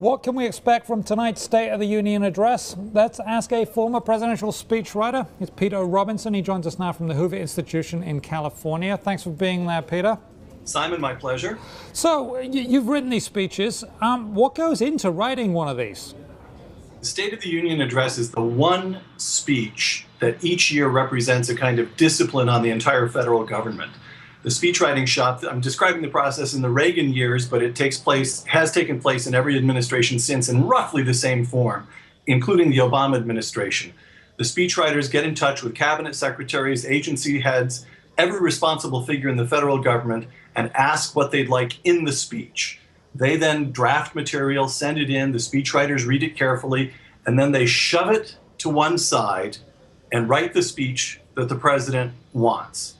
What can we expect from tonight's State of the Union address? Let's ask a former presidential speechwriter. It's Peter Robinson. He joins us now from the Hoover Institution in California. Thanks for being there, Peter. Simon, my pleasure. So, you've written these speeches. What goes into writing one of these? The State of the Union address is the one speech that each year represents a kind of discipline on the entire federal government. The speechwriting shop, I'm describing the process in the Reagan years, but it has taken place in every administration since in roughly the same form, including the Obama administration. The speechwriters get in touch with cabinet secretaries, agency heads, every responsible figure in the federal government, and ask what they'd like in the speech. They then draft material, send it in, the speechwriters read it carefully, and then they shove it to one side and write the speech that the president wants.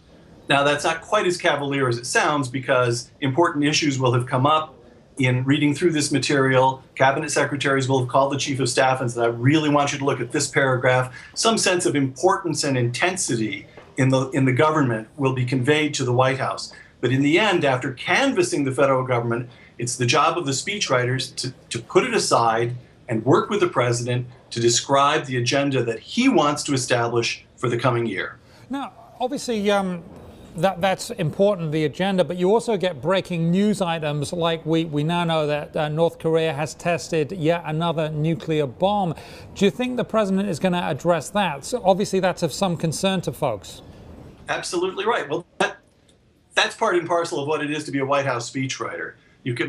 Now, that's not quite as cavalier as it sounds because important issues will have come up in reading through this material. Cabinet secretaries will have called the chief of staff and said, I really want you to look at this paragraph. Some sense of importance and intensity in the government will be conveyed to the White House. But in the end, after canvassing the federal government, it's the job of the speechwriters to put it aside and work with the president to describe the agenda that he wants to establish for the coming year. Now, obviously, that's important, the agenda, but you also get breaking news items like we now know that North Korea has tested yet another nuclear bomb. Do you think the president is going to address that? So obviously, that's of some concern to folks. Absolutely right. Well, that's part and parcel of what it is to be a White House speechwriter.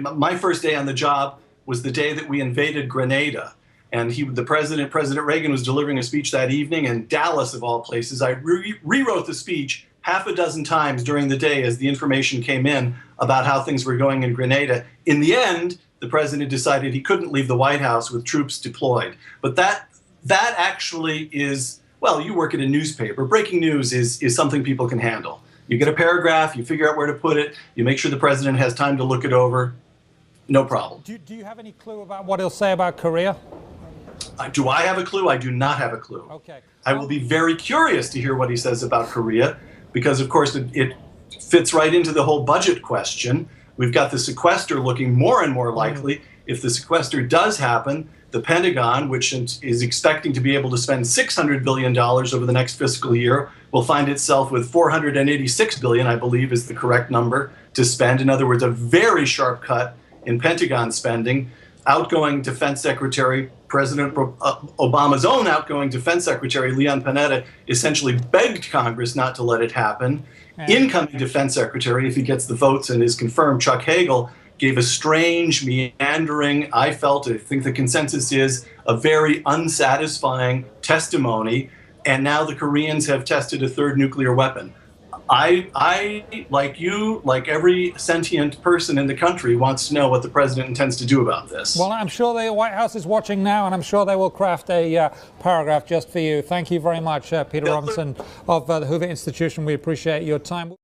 My first day on the job was the day that we invaded Grenada. And President Reagan was delivering a speech that evening in Dallas, of all places. I rewrote the speech half a dozen times during the day as the information came in about how things were going in Grenada. In the end, the president decided he couldn't leave the White House with troops deployed. But that actually is, well, you work at a newspaper. Breaking news is something people can handle. You get a paragraph, you figure out where to put it, you make sure the president has time to look it over. No problem. Do you have any clue about what he'll say about Korea? Do I have a clue? I do not have a clue. Okay. I will be very curious to hear what he says about Korea because, of course, it fits right into the whole budget question. We've got the sequester looking more and more likely. If the sequester does happen, the Pentagon, which is expecting to be able to spend $600 billion over the next fiscal year, will find itself with $486 billion, I believe is the correct number, to spend. In other words, a very sharp cut in Pentagon spending. Outgoing Defense Secretary, President Obama's own outgoing Defense Secretary, Leon Panetta, essentially begged Congress not to let it happen. Incoming Defense Secretary, if he gets the votes and is confirmed, Chuck Hagel, gave a strange, meandering, I think the consensus is, a very unsatisfying testimony. And now the Koreans have tested a third nuclear weapon. I, like you, like every sentient person in the country, wants to know what the president intends to do about this. Well, I'm sure the White House is watching now, and I'm sure they will craft a paragraph just for you. Thank you very much, Peter Robinson of the Hoover Institution. We appreciate your time.